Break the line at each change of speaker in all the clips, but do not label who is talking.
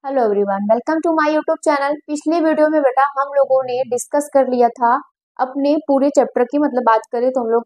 Hello everyone, welcome to my YouTube channel. पिछले video में बेटा हम लोगों ने डिस्कस कर लिया था अपने पूरे चैप्टर की, मतलब बात करें तो हम लोग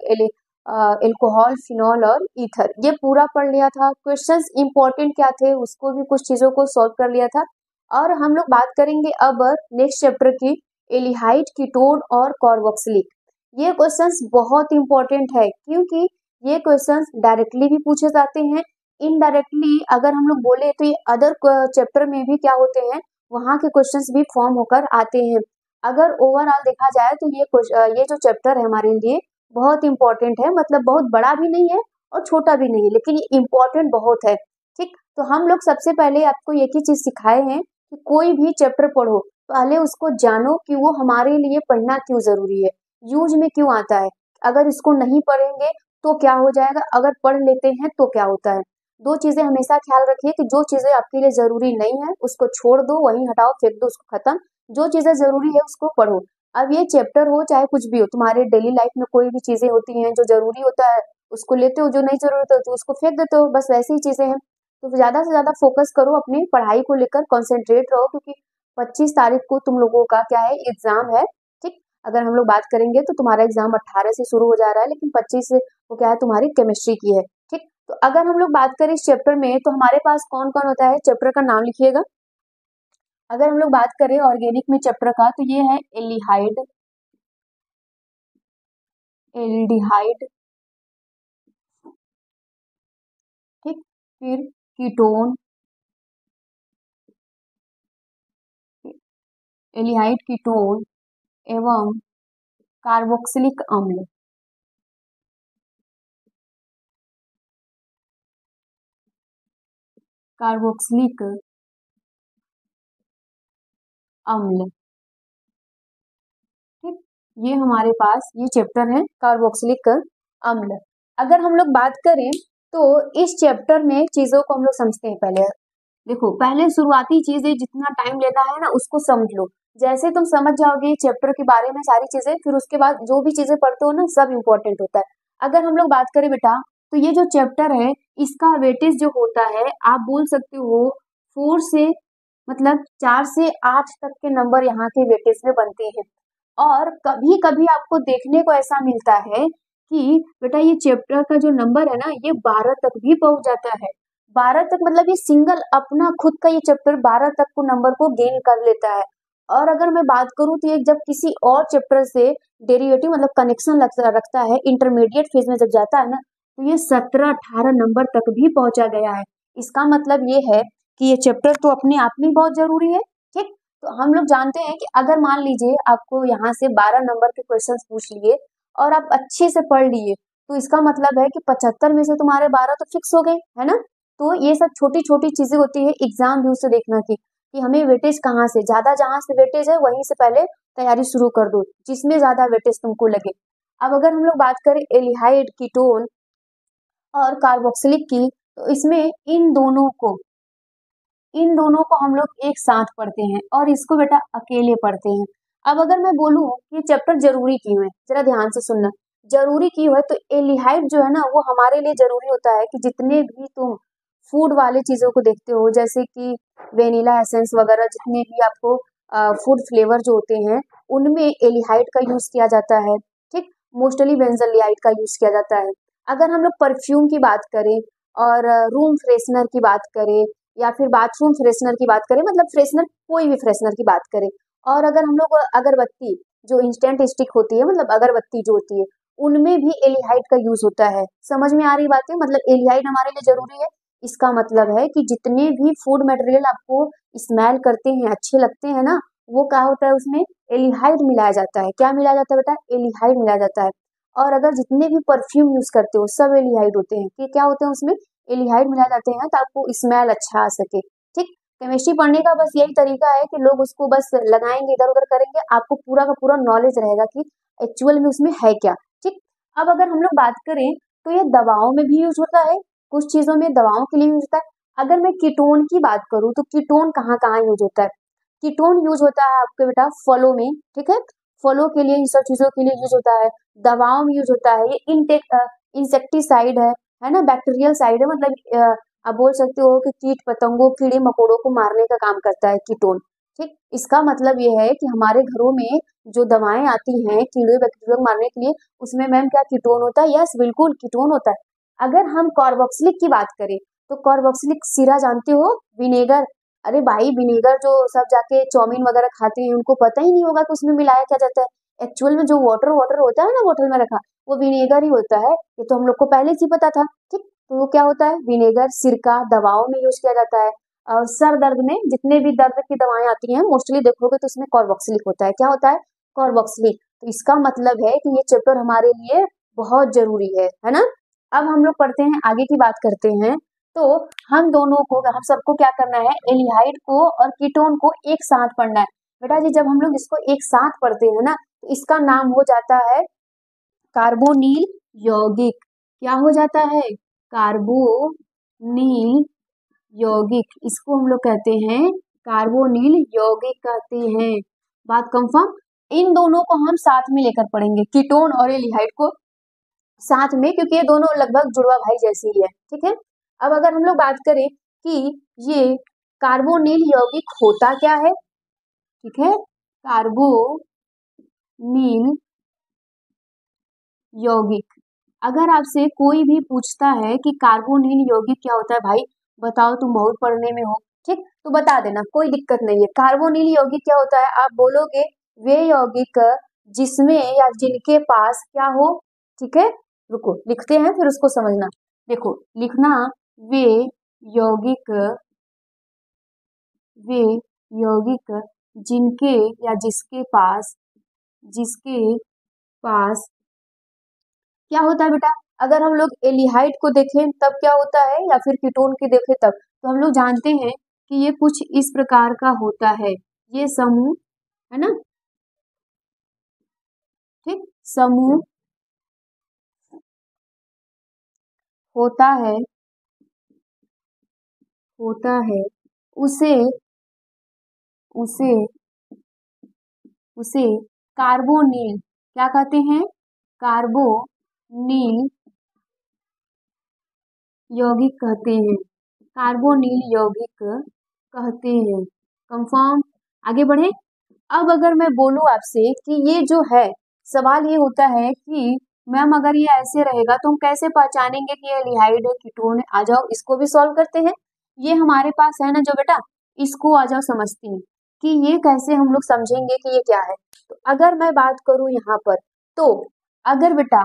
एल्कोहल, फिनॉल और ईथर ये पूरा पढ़ लिया था। क्वेश्चंस इंपॉर्टेंट क्या थे उसको भी, कुछ चीजों को सॉल्व कर लिया था। और हम लोग बात करेंगे अब नेक्स्ट चैप्टर की, एल्डिहाइड, कीटोन और कार्बोक्सिलिक। ये क्वेश्चंस बहुत इंपॉर्टेंट है क्योंकि ये क्वेश्चंस डायरेक्टली भी पूछे जाते हैं, इनडायरेक्टली अगर हम लोग बोले तो ये अदर चैप्टर में भी क्या होते हैं, वहां के क्वेश्चंस भी फॉर्म होकर आते हैं। अगर ओवरऑल देखा जाए तो ये जो चैप्टर है हमारे लिए बहुत इंपॉर्टेंट है, मतलब बहुत बड़ा भी नहीं है और छोटा भी नहीं है, लेकिन ये इम्पोर्टेंट बहुत है। ठीक, तो हम लोग सबसे पहले आपको एक ही चीज सिखाए हैं कि कोई भी चैप्टर पढ़ो, पहले उसको जानो कि वो हमारे लिए पढ़ना क्यों जरूरी है, यूज में क्यों आता है। अगर इसको नहीं पढ़ेंगे तो क्या हो जाएगा, अगर पढ़ लेते हैं तो क्या होता है। दो चीजें हमेशा ख्याल रखिए कि जो चीजें आपके लिए जरूरी नहीं है उसको छोड़ दो, वहीं हटाओ, फेंक दो, उसको खत्म। जो चीजें जरूरी है उसको पढ़ो। अब ये चैप्टर हो चाहे कुछ भी हो, तुम्हारे डेली लाइफ में कोई भी चीजें होती हैं, जो जरूरी होता है उसको लेते हो, जो नहीं जरूरत है तो उसको फेंक देते हो, बस वैसी ही चीजें हैं। तो ज्यादा से ज्यादा फोकस करो अपनी पढ़ाई को लेकर, कॉन्सेंट्रेट रहो, क्योंकि 25 तारीख को तुम लोगों का क्या है, एग्जाम है। ठीक, अगर हम लोग बात करेंगे तो तुम्हारा एग्जाम 18 से शुरू हो जा रहा है, लेकिन 25 से वो क्या है, तुम्हारी केमिस्ट्री की है। ठीक, तो अगर हम लोग बात करें इस चैप्टर में तो हमारे पास कौन कौन होता है, चैप्टर का नाम लिखिएगा। अगर हम लोग बात करें ऑर्गेनिक में चैप्टर का तो ये है एल्डिहाइड, एल्डिहाइड। ठीक, फिर कीटोन, एल्डिहाइड, कीटोन एवं कार्बोक्सिलिक अम्ल। कार्बोक्सिलिक अम्ल। ठीक, ये हमारे पास ये चैप्टर है कार्बोक्सिलिक अम्ल। अगर हम लोग बात करें तो इस चैप्टर में चीजों को हम लोग समझते हैं। पहले देखो, पहले शुरुआती चीजें जितना टाइम लेता है ना उसको समझ लो। जैसे तुम समझ जाओगे चैप्टर के बारे में सारी चीजें, फिर उसके बाद जो भी चीजें पढ़ते हो ना सब इम्पोर्टेंट होता है। अगर हम लोग बात करें बेटा तो ये जो चैप्टर है इसका वेटेज जो होता है, आप बोल सकते हो 4 से, मतलब 4 से 8 तक के नंबर यहाँ के वेटेज में बनते हैं। और कभी कभी आपको देखने को ऐसा मिलता है कि बेटा ये चैप्टर का जो नंबर है ना ये 12 तक भी पहुंच जाता है। 12 तक मतलब ये सिंगल अपना खुद का ये चैप्टर 12 तक को नंबर को गेन कर लेता है। और अगर मैं बात करूं तो ये जब किसी और चैप्टर से डेरिवेटिव मतलब कनेक्शन रखता है, इंटरमीडिएट फेज में जब जाता है ना, तो ये 17-18 नंबर तक भी पहुंचा गया है। इसका मतलब ये है कि ये चैप्टर तो अपने आप में बहुत जरूरी है। ठीक, तो हम लोग जानते हैं कि अगर मान लीजिए आपको यहाँ से 12 नंबर के क्वेश्चंस पूछ लिए और आप अच्छे से पढ़ लिए, तो इसका मतलब है कि 75 में से तुम्हारे 12 तो फिक्स हो गए, है ना। तो ये सब छोटी छोटी चीजें होती है एग्जाम व्यू से देखना की, कि हमें वेटेज कहाँ से ज्यादा, जहां से वेटेज है वहीं से पहले तैयारी शुरू कर दो, जिसमें ज्यादा वेटेज तुमको लगे। अब अगर हम लोग बात करें एल्डिहाइड, कीटोन और कार्बोक्सिलिक की, तो इसमें इन दोनों को हम लोग एक साथ पढ़ते हैं और इसको बेटा अकेले पढ़ते हैं। अब अगर मैं बोलूं कि चैप्टर जरूरी क्यों है, जरा ध्यान से सुनना। जरूरी क्यों है, तो एल्डिहाइड जो है ना वो हमारे लिए जरूरी होता है कि जितने भी तुम फूड वाले चीजों को देखते हो, जैसे कि वेनिला एसेंस वगैरह, जितने भी आपको फूड फ्लेवर जो होते हैं उनमें एल्डिहाइड का यूज किया जाता है। ठीक, मोस्टली बेंजोलियाइड का यूज किया जाता है। अगर हम लोग परफ्यूम की बात करें और रूम फ्रेशनर की बात करें या फिर बाथरूम फ्रेशनर की बात करें, मतलब फ्रेशनर, कोई भी फ्रेशनर की बात करें, और अगर हम लोग अगरबत्ती जो इंस्टेंट स्टिक होती है, मतलब अगरबत्ती जो होती है, उनमें भी एल्डिहाइड का यूज होता है। समझ में आ रही बात है, मतलब एल्डिहाइड हमारे लिए जरूरी है। इसका मतलब है कि जितने भी फूड मटेरियल आपको स्मेल करते हैं, अच्छे लगते हैं ना, वो क्या होता है, उसमें एल्डिहाइड मिलाया जाता है। क्या मिलाया जाता है बेटा, एल्डिहाइड मिलाया जाता है। और अगर जितने भी परफ्यूम यूज करते हो सब एल्डिहाइड होते हैं, कि क्या होते हैं उसमें, एल्डिहाइड मिला जाते हैं ताकि स्मेल अच्छा आ सके। ठीक, केमिस्ट्री पढ़ने का बस यही तरीका है कि लोग उसको बस लगाएंगे, इधर उधर करेंगे, आपको पूरा का पूरा नॉलेज रहेगा कि एक्चुअल में उसमें है क्या। ठीक, अब अगर हम लोग बात करें तो ये दवाओं में भी यूज होता है, कुछ चीजों में दवाओं के लिए यूज होता है। अगर मैं कीटोन की बात करूं तो कीटोन कहाँ कहाँ यूज होता है, कीटोन यूज होता है आपके बेटा फलों में। ठीक है, फलों के लिए, इन सब चीजों के लिए यूज होता है। दवाओं में यूज होता है, ये इंसेक्टिसाइड है ना, बैक्टीरियल साइड है, मतलब आप बोल सकते हो कि कीट पतंगों कीड़े मकोड़ों को मारने का काम करता है कीटोन। ठीक, इसका मतलब ये है कि हमारे घरों में जो दवाएं आती हैं कीड़े बैक्टीरिया को मारने के लिए, उसमें मैम क्या कीटोन होता है? यस, बिल्कुल कीटोन होता है। अगर हम कार्बोक्सिलिक की बात करें तो कार्बोक्सिलिक सिरा जानते हो, विनेगर। अरे भाई, विनेगर जो सब जाके चाउमीन वगैरह खाते हैं उनको पता ही नहीं होगा कि उसमें मिलाया क्या जाता है। एक्चुअल में जो वाटर वाटर होता है ना बोतल में रखा, वो विनेगर ही होता है। ये तो हम लोग को पहले से ही पता था। ठीक, तो वो क्या होता है? विनेगर सिरका दवाओं में यूज किया जाता है। सर दर्द में जितने भी दर्द की दवाएं आती हैं मोस्टली देखोगे तो उसमें कार्बोक्सिलिक होता है। क्या होता है? कार्बोक्सिलिक। तो इसका मतलब है कि ये चैप्टर हमारे लिए बहुत जरूरी है ना। अब हम लोग पढ़ते हैं, आगे की बात करते हैं। तो हम दोनों को, हम सबको क्या करना है? एल्डिहाइड को और कीटोन को एक साथ पढ़ना है। बेटा जी, जब हम लोग इसको एक साथ पढ़ते हैं ना तो इसका नाम हो जाता है कार्बोनिल यौगिक। क्या हो जाता है? कार्बोनिल यौगिक। इसको हम लोग कहते हैं कार्बोनिल यौगिक कहते हैं। बात कंफर्म? इन दोनों को हम साथ में लेकर पढ़ेंगे, कीटोन और एल्डिहाइड को साथ में, क्योंकि ये दोनों लगभग जुड़वा भाई जैसे ही है। ठीक है, अब अगर हम लोग बात करें कि ये कार्बोनिल यौगिक होता क्या है, ठीक है, कार्बोनिल यौगिक। अगर आपसे कोई भी पूछता है कि कार्बोनिल यौगिक क्या होता है, भाई बताओ, तुम बहुत पढ़ने में हो, ठीक, तो बता देना, कोई दिक्कत नहीं है। कार्बोनिल यौगिक क्या होता है? आप बोलोगे वे यौगिक जिसमें या जिनके पास क्या हो। ठीक है, रुको लिखते हैं फिर उसको समझना। देखो लिखना, वे यौगिक, वे यौगिक जिनके या जिसके पास क्या होता है बेटा? अगर हम लोग एल्डिहाइड को देखें तब क्या होता है, या फिर कीटोन के देखें तब, तो हम लोग जानते हैं कि ये कुछ इस प्रकार का होता है। ये समूह है ना, ठीक, समूह होता है, होता है, उसे उसे उसे कार्बोनिल क्या कहते हैं? कार्बोनिल यौगिक कहते हैं। कार्बोनिल यौगिक कहते हैं। कंफर्म? आगे बढ़े। अब अगर मैं बोलूं आपसे कि ये जो है, सवाल ये होता है कि मैम अगर ये ऐसे रहेगा तो हम कैसे पहचानेंगे कि ये एल्डिहाइड है कीटोन है? आ जाओ इसको भी सॉल्व करते हैं। ये हमारे पास है ना जो बेटा, इसको आ जाओ समझते हैं कि ये कैसे हम लोग समझेंगे कि ये क्या है। तो अगर मैं बात करूं यहाँ पर, तो अगर बेटा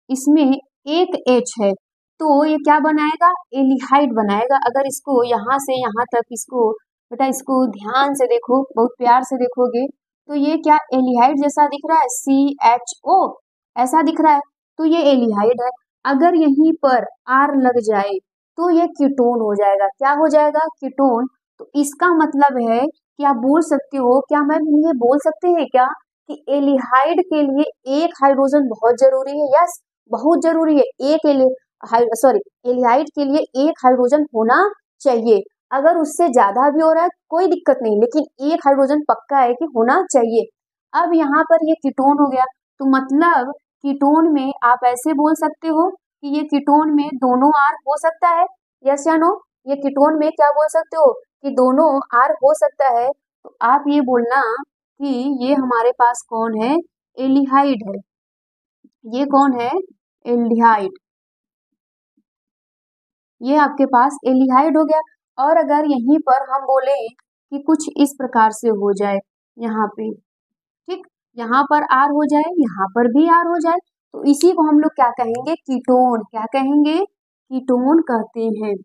इसमें एक H है तो ये क्या बनाएगा? एल्डिहाइड बनाएगा। अगर इसको यहाँ से यहाँ तक, इसको बेटा इसको ध्यान से देखो, बहुत प्यार से देखोगे तो ये क्या एल्डिहाइड जैसा दिख रहा है? CHO ऐसा दिख रहा है, तो ये एल्डिहाइड है। अगर यहीं पर R लग जाए तो ये कीटोन हो जाएगा। क्या हो जाएगा? कीटोन। तो इसका मतलब है कि आप बोल सकते हो, क्या मैम ये बोल सकते हैं क्या कि एल्डिहाइड के लिए एक हाइड्रोजन बहुत जरूरी है? यस, बहुत जरूरी है। एक एल्डिहाइड के लिए एक हाइड्रोजन होना चाहिए। अगर उससे ज्यादा भी हो रहा है कोई दिक्कत नहीं, लेकिन एक हाइड्रोजन पक्का है कि होना चाहिए। अब यहाँ पर ये कीटोन हो गया, तो मतलब कीटोन में आप ऐसे बोल सकते हो कि ये कीटोन में दोनों आर हो सकता है। यस या नो? ये कीटोन में क्या बोल सकते हो कि दोनों आर हो सकता है। तो आप ये बोलना कि ये हमारे पास कौन है? एल्डिहाइड है। ये कौन है? एल्डिहाइड। ये आपके पास एल्डिहाइड हो गया। और अगर यहीं पर हम बोले कि कुछ इस प्रकार से हो जाए, यहाँ पे, ठीक, यहाँ पर आर हो जाए, यहाँ पर भी आर हो जाए, तो इसी को हम लोग क्या कहेंगे? कीटोन। क्या कहेंगे? कीटोन कहते हैं।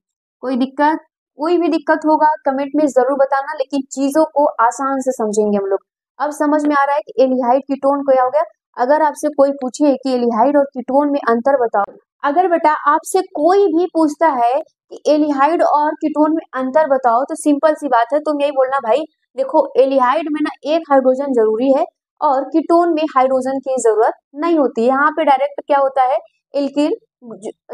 कोई दिक्कत? कोई भी दिक्कत होगा कमेंट में जरूर बताना, लेकिन चीजों को आसान से समझेंगे हम लोग। अब समझ में आ रहा है कि एल्डिहाइड कीटोन क्या हो गया। अगर आपसे कोई पूछे कि एल्डिहाइड और कीटोन में अंतर बताओ, अगर बेटा आपसे कोई भी पूछता है कि एल्डिहाइड और कीटोन में अंतर बताओ, तो सिंपल सी बात है, तुम यही बोलना, भाई देखो एल्डिहाइड में ना एक हाइड्रोजन जरूरी है और कीटोन में हाइड्रोजन की जरूरत नहीं होती। यहाँ पे डायरेक्ट क्या होता है? एल्केन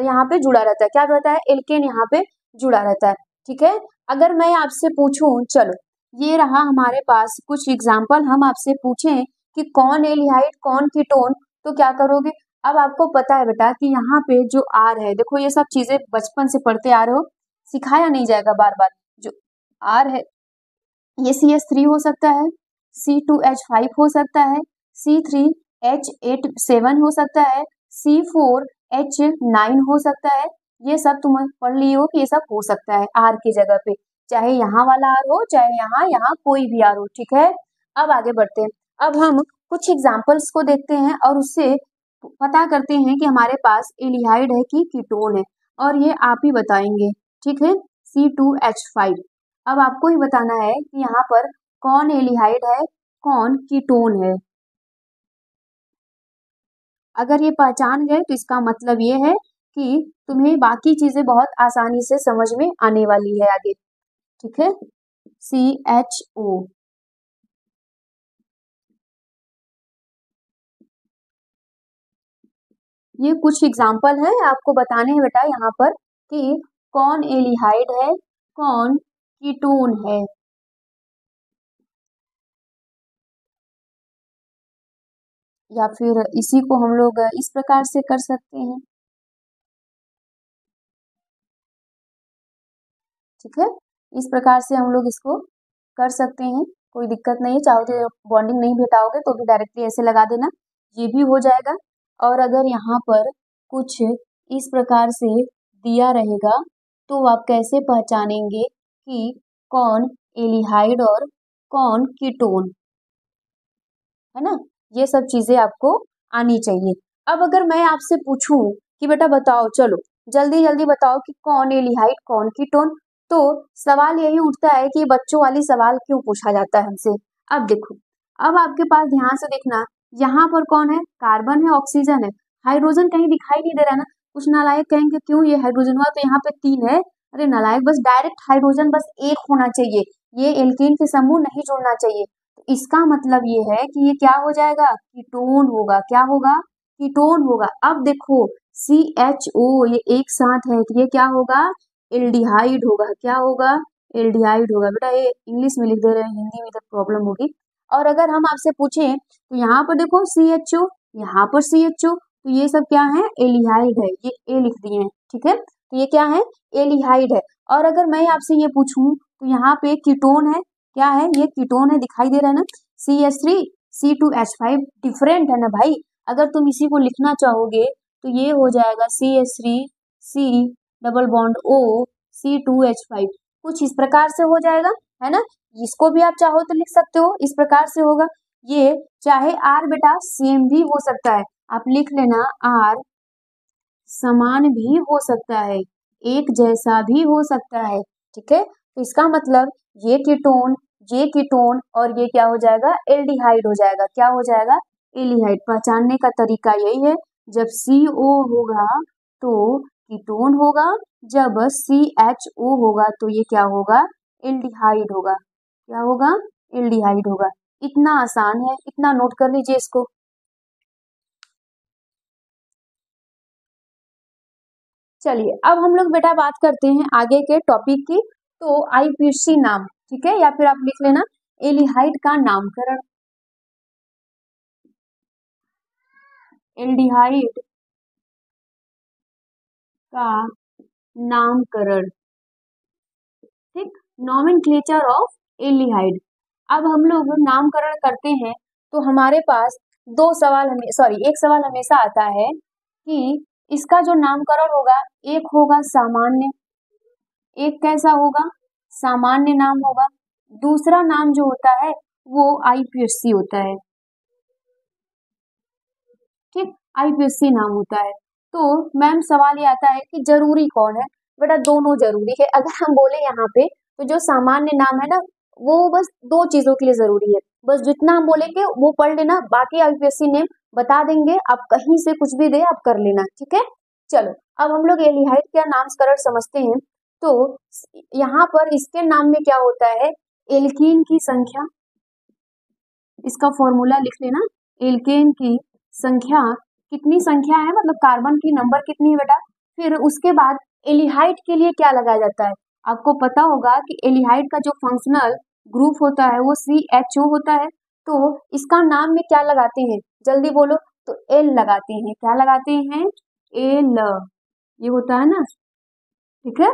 यहाँ पे जुड़ा रहता है। क्या रहता है? एल्केन यहाँ पे जुड़ा रहता है। ठीक है, अगर मैं आपसे पूछूं, चलो ये रहा हमारे पास कुछ एग्जाम्पल, हम आपसे पूछें कि कौन एल्डिहाइड कौन कीटोन, तो क्या करोगे? अब आपको पता है बेटा कि यहाँ पे जो आर है, देखो ये सब चीजें बचपन से पढ़ते आ रहे हो, सिखाया नहीं जाएगा बार बार। जो R है ये CH3 हो सकता है, C2H5 हो सकता है, C3H87 हो सकता है, C4H9 हो सकता है। ये सब तुम पढ़ लिए हो कि ये सब हो सकता है R की जगह पे, चाहे यहाँ वाला R हो चाहे यहाँ कोई भी R हो, ठीक है। अब आगे बढ़ते हैं। अब हम कुछ एग्जाम्पल्स को देखते हैं और उससे पता करते हैं कि हमारे पास एल्डिहाइड है कि कीटोन है, और ये आप ही बताएंगे, ठीक है। C2H5। अब आपको ही बताना है कि यहाँ पर कौन एल्डिहाइड है कौन कीटोन है। अगर ये पहचान गए तो इसका मतलब ये है कि तुम्हें बाकी चीजें बहुत आसानी से समझ में आने वाली है आगे, ठीक है। CHO, ये कुछ एग्जाम्पल है आपको बताने हैं बेटा यहाँ पर कि कौन एल्डिहाइड है कौन कीटोन है। या फिर इसी को हम लोग इस प्रकार से कर सकते हैं, ठीक है। इस प्रकार से हम लोग इसको कर सकते हैं, कोई दिक्कत नहीं है। चाहो तो बॉन्डिंग नहीं भेटाओगे तो भी डायरेक्टली ऐसे लगा देना, ये भी हो जाएगा। और अगर यहाँ पर कुछ इस प्रकार से दिया रहेगा तो आप कैसे पहचानेंगे कि कौन एल्डिहाइड और कौन कीटोन, है ना। ये सब चीजें आपको आनी चाहिए। अब अगर मैं आपसे पूछूं कि बेटा बताओ, चलो जल्दी जल्दी बताओ कि कौन एल्डिहाइड कौन कीटोन, तो सवाल यही उठता है कि बच्चों वाली सवाल क्यों पूछा जाता है हमसे। अब देखो, अब आपके पास ध्यान से देखना, यहाँ पर कौन है, कार्बन है ऑक्सीजन है, हाइड्रोजन कहीं दिखाई नहीं दे रहा ना। कुछ नालायक कहेंगे क्यों ये हाइड्रोजन हुआ, तो यहाँ पे 3 है। अरे नालायक, बस डायरेक्ट हाइड्रोजन बस एक होना चाहिए, ये एल्केन के समूह नहीं जुड़ना चाहिए। इसका मतलब ये है कि ये क्या हो जाएगा, कीटोन होगा। क्या होगा, कीटोन होगा। अब देखो CHO ये एक साथ है तो ये क्या होगा, एल्डिहाइड होगा। क्या होगा, एल्डिहाइड होगा। बेटा ये इंग्लिश में लिख दे रहे हैं, हिंदी में तो प्रॉब्लम होगी। और अगर हम आपसे पूछें तो यहाँ पर देखो CHO, यहाँ पर CHO, तो ये सब क्या है, एल्डिहाइड है। ये ए लिख दिए हैं, ठीक है। तो ये क्या है, एल्डिहाइड है। और अगर मैं आपसे ये पूछूं तो यहाँ पे कीटोन है, क्या है, ये कीटोन है, दिखाई दे रहा है ना। CH3 C2H5 डिफरेंट है ना भाई। अगर तुम इसी को लिखना चाहोगे तो ये हो जाएगा CH3 C double bond O C2H5, कुछ इस प्रकार से हो जाएगा, है ना। इसको भी आप चाहो तो लिख सकते हो, इस प्रकार से होगा। ये चाहे R बेटा सेम भी हो सकता है, आप लिख लेना R समान भी हो सकता है, एक जैसा भी हो सकता है, ठीक है। तो इसका मतलब ये कीटोन और ये क्या हो जाएगा, एल्डिहाइड हो जाएगा। क्या हो जाएगा, एल्डिहाइड। पहचानने का तरीका यही है, जब CO होगा तो कीटोन होगा, जब CHO होगा तो ये क्या होगा, एल्डिहाइड होगा। क्या होगा, एल्डिहाइड होगा। इतना आसान है, इतना नोट कर लीजिए इसको। चलिए अब हम लोग बेटा बात करते हैं आगे के टॉपिक की। तो IPC नाम, ठीक है, या फिर आप लिख लेना एल्डिहाइड का नामकरण। एल्डिहाइड का नामकरण, ठीक, नॉमेनक्लेचर ऑफ एल्डिहाइड। अब हम लोग नामकरण करते हैं तो हमारे पास एक सवाल हमेशा आता है कि इसका जो नामकरण होगा, एक होगा सामान्य, एक कैसा होगा, सामान्य नाम होगा। दूसरा नाम जो होता है वो IPSC होता है, ठीक, IPSC नाम होता है। तो मैम सवाल ये आता है कि जरूरी कौन है, बेटा दोनों जरूरी है। अगर हम बोले यहाँ पे तो जो सामान्य नाम है ना वो बस 2 चीजों के लिए जरूरी है, बस जितना हम बोलेंगे वो पढ़ लेना, बाकी IPSC नेम बता देंगे, आप कहीं से कुछ भी दे आप कर लेना, ठीक है। चलो अब हम लोग एल्डिहाइड का नामकरण समझते हैं। तो यहाँ पर इसके नाम में क्या होता है, एल्कीन की संख्या, इसका फॉर्मूला लिख लेना, एल्केन की संख्या, कितनी संख्या है मतलब कार्बन की नंबर कितनी है बेटा। फिर उसके बाद एल्डिहाइड के लिए क्या लगाया जाता है, आपको पता होगा कि एल्डिहाइड का जो फंक्शनल ग्रुप होता है वो CHO होता है। तो इसका नाम में क्या लगाते हैं, जल्दी बोलो, तो L लगाते हैं। क्या लगाते हैं, L, ये होता है ना, ठीक है।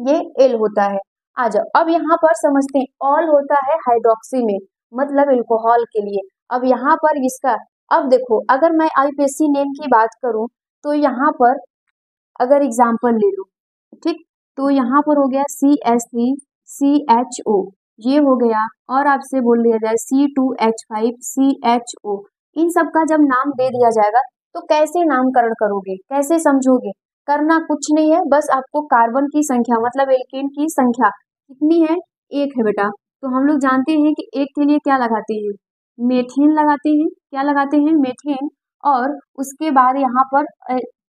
ये एल होता है। आ जाओ अब यहाँ पर समझते हैं, ऑल होता है हाइड्रोक्सी में, मतलब एल्कोहल के लिए। अब यहाँ पर इसका, अब देखो अगर मैं आईपीएससी नेम की बात करूं तो यहाँ पर अगर एग्जाम्पल ले लो, ठीक, तो यहाँ पर हो गया CH3CHO, ये हो गया, और आपसे बोल दिया जाए C2H5CHO। इन सब का जब नाम दे दिया जाएगा तो कैसे नामकरण करोगे, कैसे समझोगे? करना कुछ नहीं है, बस आपको कार्बन की संख्या मतलब एल्केन की संख्या कितनी है, एक है बेटा। तो हम लोग जानते हैं कि एक के लिए क्या लगाते हैं, मेथेन लगाते हैं। क्या लगाते हैं, मेथेन। और उसके बाद यहाँ पर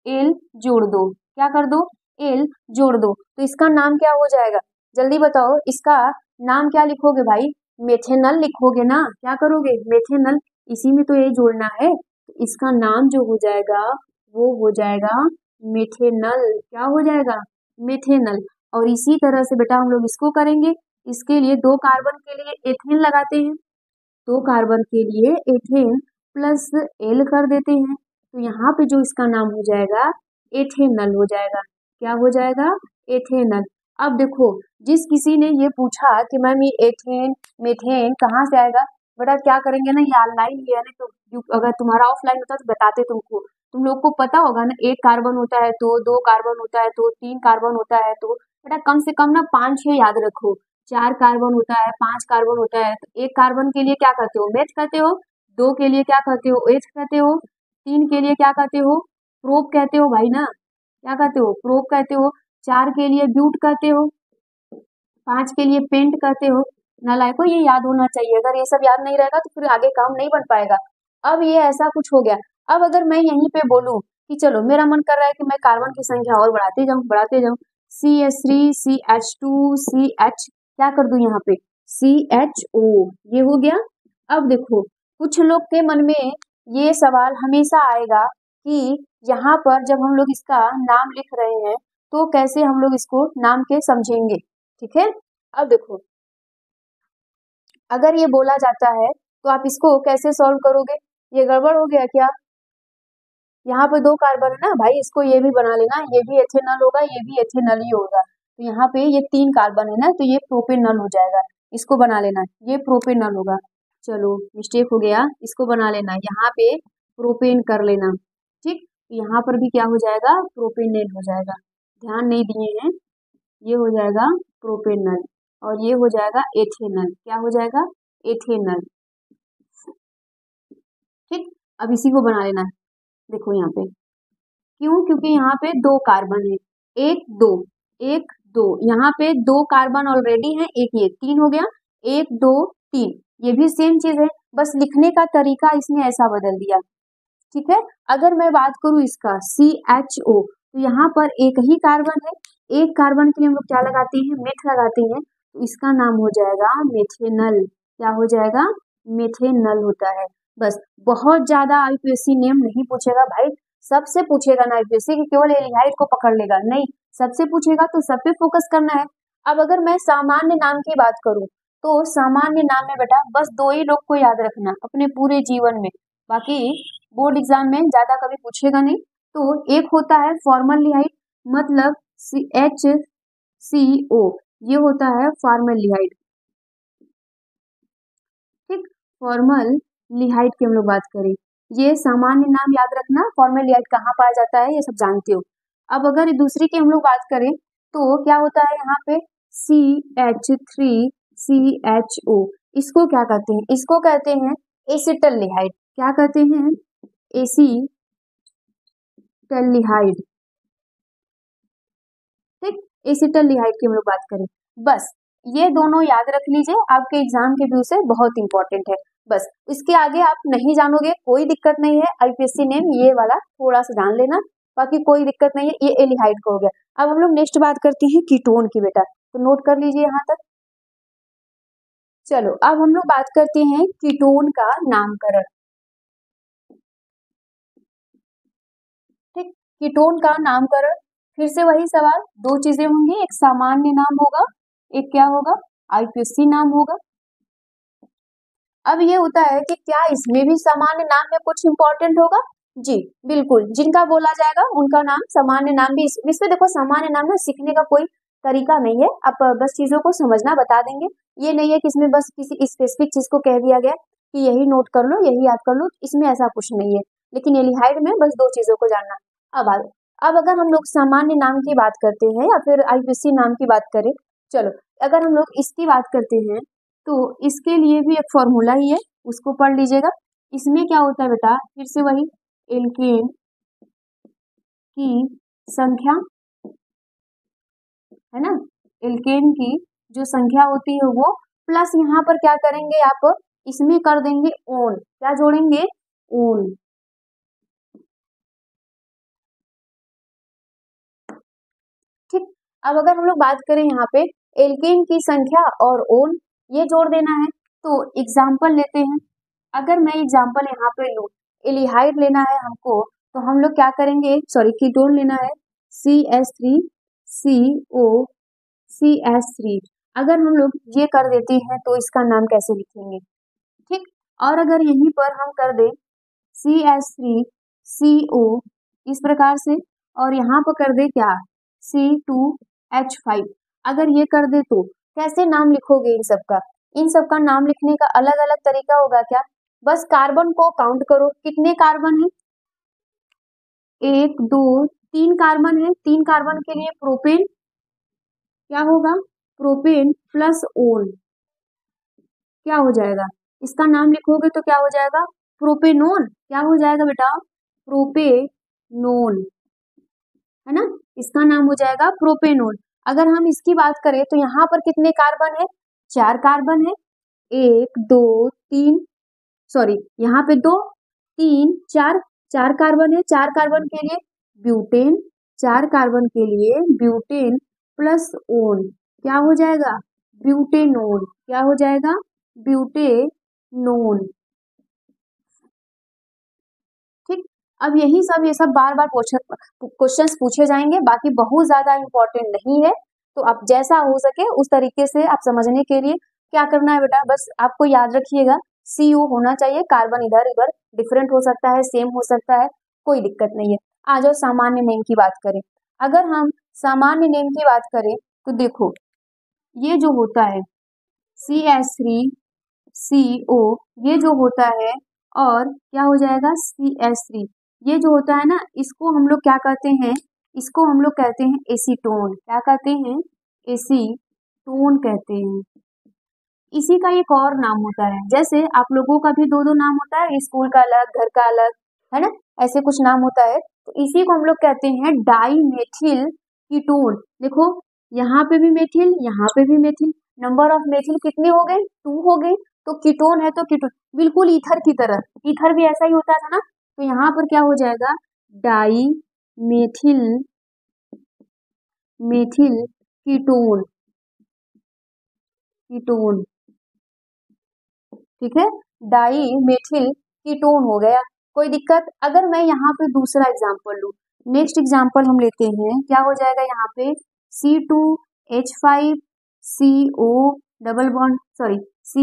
एल जोड़ दो, क्या कर दो, एल जोड़ दो, तो इसका नाम क्या हो जाएगा, जल्दी बताओ, इसका नाम क्या लिखोगे भाई, मेथेनल लिखोगे ना, क्या करोगे, मेथेनल, इसी में तो ये जोड़ना है। तो इसका नाम जो हो जाएगा वो हो जाएगा मेथेनल, क्या हो जाएगा, मेथेनल। और इसी तरह से बेटा हम लोग इसको करेंगे, इसके लिए 2 कार्बन के लिए एथेन लगाते हैं, 2 कार्बन के लिए एथेन प्लस एल कर देते हैं, तो यहाँ पे जो इसका नाम हो जाएगा एथेनल हो जाएगा, क्या हो जाएगा, एथेनल। अब देखो जिस किसी ने ये पूछा कि मैम ये एथेन मेथेन कहाँ से आएगा, बेटा क्या करेंगे ना, ये ऑनलाइन ही है ना, तो अगर तुम्हारा ऑफलाइन होता तो बताते तुमको, तुम लोग को पता होगा ना, 1 कार्बन होता है तो 2 कार्बन होता है तो 3 कार्बन होता है, तो बेटा कम से कम ना 5-6 याद रखो, 4 कार्बन होता है, 5 कार्बन होता है, तो 1 कार्बन के लिए क्या कहते हो, मेथ कहते हो, 2 के लिए क्या कहते हो, एथ कहते हो, 3 के लिए क्या कहते हो, प्रोप कहते हो भाई ना, क्या कहते हो, प्रोप कहते हो, 4 के लिए ब्यूट कहते हो, 5 के लिए पेंट कहते हो। नालायको ये याद होना चाहिए, अगर ये सब याद नहीं रहेगा तो फिर आगे काम नहीं बन पाएगा। अब ये ऐसा कुछ हो गया। अब अगर मैं यहीं पे बोलूं कि चलो मेरा मन कर रहा है कि मैं कार्बन की संख्या और बढ़ाते जाऊं, CH3CH2CH, क्या कर दूं यहाँ पे, CHO, ये हो गया। अब देखो कुछ लोग के मन में ये सवाल हमेशा आएगा कि यहाँ पर जब हम लोग इसका नाम लिख रहे हैं तो कैसे हम लोग इसको नाम के समझेंगे, ठीक है। अब देखो अगर ये बोला जाता है तो आप इसको कैसे सॉल्व करोगे, ये गड़बड़ हो गया क्या, यहाँ पे 2 कार्बन है ना भाई, इसको ये भी बना लेना, ये भी एथेनॉल होगा, ये भी एथेनॉल ही होगा, तो यहाँ पे ये 3 कार्बन है ना, तो ये प्रोपेनॉल हो जाएगा, इसको बना लेना, ये प्रोपेनॉल होगा। चलो मिस्टेक हो गया, इसको बना लेना, यहाँ पे प्रोपेन कर लेना, ठीक, यहाँ पर भी क्या हो जाएगा, प्रोपेनेल हो जाएगा, ध्यान नहीं दिए हैं, ये हो जाएगा प्रोपेनल, और ये हो जाएगा एथेनल, क्या हो जाएगा, एथेनल, ठीक। अब इसी को बना लेना है, देखो यहाँ पे, क्यों, क्योंकि यहाँ पे 2 कार्बन है, 1 2 1 2, यहाँ पे 2 कार्बन ऑलरेडी है, एक ये 3 हो गया, 1 2 3, ये भी सेम चीज है, बस लिखने का तरीका इसने ऐसा बदल दिया, ठीक है। अगर मैं बात करूं इसका CHO, तो यहाँ पर एक ही कार्बन है, एक कार्बन के लिए हम लोग क्या लगाते हैं, मेथ लगाते हैं, तो इसका नाम हो जाएगा मेथेनल, क्या हो जाएगा, मेथेनल होता है। बस बहुत ज्यादा आईपीएससी नेम नहीं पूछेगा भाई, सबसे पूछेगा ना आईपीएससी कि केवल एल्डिहाइड को पकड़ लेगा, नहीं, सबसे पूछेगा तो सब पे फोकस करना है। अब अगर मैं सामान्य नाम की बात करूं तो सामान्य नाम में बेटा बस 2 ही लोग को याद रखना अपने पूरे जीवन में, बाकी बोर्ड एग्जाम में ज्यादा कभी पूछेगा नहीं। तो एक होता है फॉर्मलडिहाइड, मतलब HCO, ये होता है फॉर्मलडिहाइड, ठीक, फॉर्मलडिहाइड की हम लोग बात करें, ये सामान्य नाम याद रखना, फॉर्मलडिहाइड कहाँ पाया जाता है ये सब जानते हो। अब अगर दूसरी की हम लोग बात करें तो क्या होता है यहाँ पे CH3CHO, इसको क्या कहते हैं, इसको कहते हैं एसिटल्डिहाइड, क्या कहते हैं, एसिटल्डिहाइड, ठीक, एसिटल्डिहाइड की हम लोग बात करें, बस ये दोनों याद रख लीजिए, आपके एग्जाम के व्यू से बहुत इंपॉर्टेंट है, बस इसके आगे आप नहीं जानोगे कोई दिक्कत नहीं है, आईपीएससी नेम ये वाला थोड़ा सा जान लेना, बाकी कोई दिक्कत नहीं है, ये एल्डिहाइड का हो गया। अब हम लोग नेक्स्ट बात करते हैं कीटोन की बेटा, तो नोट कर लीजिए यहाँ तक। चलो अब हम लोग बात करते हैं कीटोन का नामकरण, ठीक, कीटोन का नामकरण, फिर से वही सवाल, 2 चीजें होंगी, एक सामान्य नाम होगा, एक क्या होगा, आईपीएससी नाम होगा। अब ये होता है कि क्या इसमें भी सामान्य नाम में कुछ इंपॉर्टेंट होगा, जी बिल्कुल, जिनका बोला जाएगा उनका नाम, सामान्य नाम भी इसमें देखो, सामान्य नाम ना सीखने का कोई तरीका नहीं है, आप बस चीजों को समझना बता देंगे। ये नहीं है कि इसमें बस किसी स्पेसिफिक चीज को कह दिया गया कि यही नोट कर लो, यही याद कर लो, इसमें ऐसा कुछ नहीं है। लेकिन एल्डिहाइड में बस दो चीजों को जानना। अब अगर हम लोग सामान्य नाम की बात करते हैं या फिर आईपीसी नाम की बात करें, चलो अगर हम लोग इसकी बात करते हैं तो इसके लिए भी एक फॉर्मूला ही है, उसको पढ़ लीजिएगा। इसमें क्या होता है बेटा, फिर से वही एल्केन की संख्या है ना, एल्केन की जो संख्या होती है वो, प्लस यहाँ पर क्या करेंगे आप, इसमें कर देंगे ओन, क्या जोड़ेंगे, ओन। ठीक, अब अगर हम लोग बात करें यहाँ पे एल्केन की संख्या और ओन, ये जोड़ देना है। तो एग्जाम्पल लेते हैं, अगर मैं एग्जाम्पल यहाँ पे लूँ, एल्डिहाइड लेना है हमको, तो हम लोग क्या करेंगे, सॉरी कीटोन लेना है, CH3CO CH3। अगर हम लोग ये कर देते हैं तो इसका नाम कैसे लिखेंगे, ठीक। और अगर यहीं पर हम कर दें CH3CO इस प्रकार से, और यहाँ पर कर दे क्या, C2H5, अगर ये कर दे तो कैसे नाम लिखोगे इन सबका, इन सबका नाम लिखने का अलग अलग तरीका होगा क्या, बस कार्बन को काउंट करो, कितने कार्बन है, 1 2 3 कार्बन है, 3 कार्बन के लिए प्रोपेन क्या होगा, प्रोपेन प्लस ओन क्या हो जाएगा, इसका नाम लिखोगे तो क्या हो जाएगा, प्रोपेनोन, क्या हो जाएगा बेटा, प्रोपेनोन, है ना, इसका नाम हो जाएगा प्रोपेनोन। अगर हम इसकी बात करें तो यहाँ पर कितने कार्बन है, 4 कार्बन है, 1 2 3, सॉरी यहाँ पे 2 3 4, 4 कार्बन है, 4 कार्बन के लिए ब्यूटेन, 4 कार्बन के लिए ब्यूटेन प्लस ओन क्या हो जाएगा, ब्यूटेनोन, क्या हो जाएगा, ब्यूटेनोन। ठीक, अब यही सब ये सब बार बार क्वेश्चंस पूछे जाएंगे, बाकी बहुत ज्यादा इंपॉर्टेंट नहीं है। तो आप जैसा हो सके उस तरीके से आप समझने के लिए क्या करना है बेटा, बस आपको याद रखिएगा CU होना चाहिए, कार्बन इधर उधर डिफरेंट हो सकता है, सेम हो सकता है, कोई दिक्कत नहीं है। आ जाओ सामान्य नेम की बात करें, अगर हम सामान्य नेम की बात करें तो देखो ये जो होता है CH3CO ये जो होता है, और क्या हो जाएगा CH3 ये जो होता है ना, इसको हम लोग क्या कहते हैं, इसको हम लोग कहते हैं एसीटोन, क्या कहते हैं, एसीटोन कहते हैं। इसी का एक और नाम होता है, जैसे आप लोगों का भी दो दो नाम होता है, स्कूल का अलग, घर का अलग, है ना, ऐसे कुछ नाम होता है, तो इसी को हम लोग कहते हैं डाईमेथिल कीटोन। देखो यहाँ पे भी मेथिल, यहाँ पे भी मेथिल, नंबर ऑफ मेथिल कितने हो गए, 2 हो गए, तो कीटोन है तो कीटोन, बिल्कुल ईथर की तरह, ईथर भी ऐसा ही होता था ना, तो यहाँ पर क्या हो जाएगा, डाई मेथिल कीटोन, कीटोन, ठीक है, डाई मेथिल कीटोन हो गया, कोई दिक्कत। अगर मैं यहाँ पे दूसरा एग्जांपल लूँ, नेक्स्ट एग्जांपल हम लेते हैं, क्या हो जाएगा यहाँ पे C2H5CO double bond, sorry C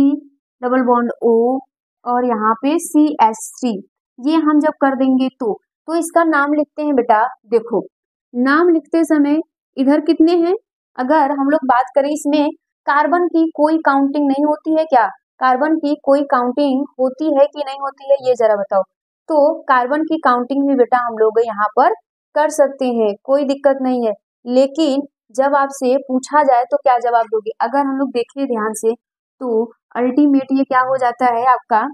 double bond O, और यहाँ पे CH3, ये हम जब कर देंगे तो इसका नाम लिखते हैं बेटा, देखो नाम लिखते समय इधर कितने हैं, अगर हम लोग बात करें इसमें कार्बन की कोई काउंटिंग नहीं होती है क्या, कार्बन की कोई काउंटिंग होती है कि नहीं होती है, ये जरा बताओ। तो कार्बन की काउंटिंग भी बेटा हम लोग यहाँ पर कर सकते हैं, कोई दिक्कत नहीं है, लेकिन जब आपसे पूछा जाए तो क्या जवाब दोगे, अगर हम लोग देखें ध्यान से तो अल्टीमेट ये क्या हो जाता है आपका,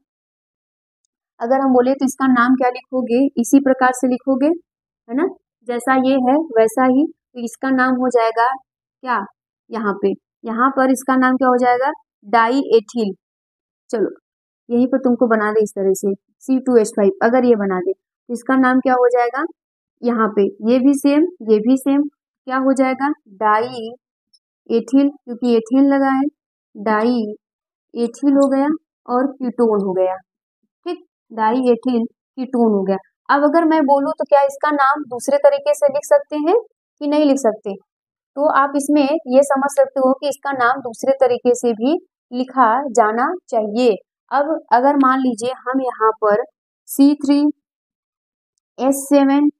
अगर हम बोले तो इसका नाम क्या लिखोगे, इसी प्रकार से लिखोगे, है ना, जैसा ये है वैसा ही, तो इसका नाम हो जाएगा क्या, यहाँ पर इसका नाम क्या हो जाएगा, डाई एथिल, चलो यहीं पर तुमको बना दे इस तरह से C2H5, अगर ये बना दे तो इसका नाम क्या हो जाएगा, यहाँ पे ये भी सेम, ये भी सेम, क्या हो जाएगा, डाई एथिल, क्योंकि एथिल लगा है, डाई एथिल हो गया और कीटोन हो गया, ठीक, डाई एथिल कीटोन हो गया। अब अगर मैं बोलूँ तो क्या इसका नाम दूसरे तरीके से लिख सकते हैं कि नहीं लिख सकते, तो आप इसमें ये समझ सकते हो कि इसका नाम दूसरे तरीके से भी लिखा जाना चाहिए। अब अगर मान लीजिए हम यहाँ पर C3H7,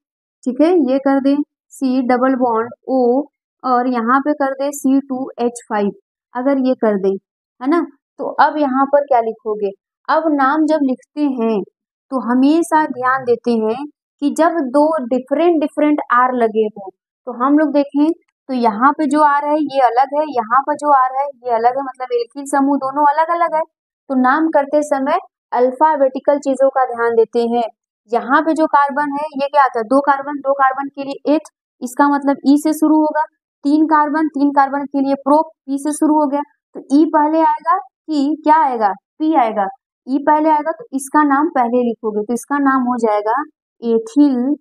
ठीक है, ये कर दें C डबल बॉन्ड O और यहाँ पे कर दे C2H5, अगर ये कर दे, है ना, तो अब यहाँ पर क्या लिखोगे, अब नाम जब लिखते हैं तो हमेशा ध्यान देते हैं कि जब दो डिफरेंट डिफरेंट आर लगे हो, तो हम लोग देखें तो यहाँ पे जो आर है ये अलग है, यहाँ पर जो आर है ये अलग है, मतलब एल्किल समूह दोनों अलग अलग है। तो नाम करते समय अल्फाबेटिकल चीजों का ध्यान देते हैं। यहाँ पे जो कार्बन है ये क्या आता है, दो कार्बन के लिए एथ, इसका मतलब ई से शुरू होगा। तीन कार्बन के लिए प्रो, पी से शुरू हो गया, तो ई पहले आएगा कि क्या आएगा, पी आएगा। ई पहले आएगा तो इसका नाम पहले लिखोगे, तो इसका नाम हो जाएगा ethyl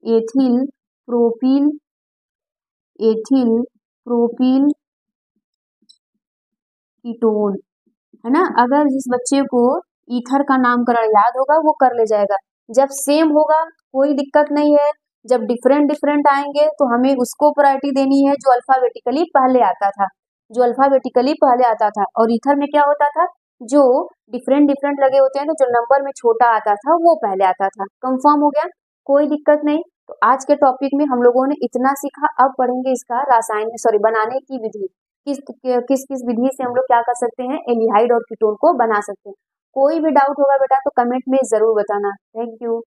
ethyl propyl ethyl propyl ketone, है ना। अगर जिस बच्चे को ईथर का नामकरण याद होगा वो कर ले जाएगा। जब सेम होगा कोई दिक्कत नहीं है, जब डिफरेंट डिफरेंट आएंगे तो हमें उसको प्रायोरिटी देनी है जो अल्फाबेटिकली पहले आता था, और ईथर में क्या होता था, जो डिफरेंट डिफरेंट लगे होते हैं तो जो नंबर में छोटा आता था वो पहले आता था। कंफर्म हो गया, कोई दिक्कत नहीं। तो आज के टॉपिक में हम लोगों ने इतना सीखा, अब पढ़ेंगे इसका बनाने की विधि, किस किस किस विधि से हम लोग क्या कर सकते हैं, एल्डिहाइड और कीटोन को बना सकते हैं। कोई भी डाउट होगा बेटा तो कमेंट में जरूर बताना। Thank you.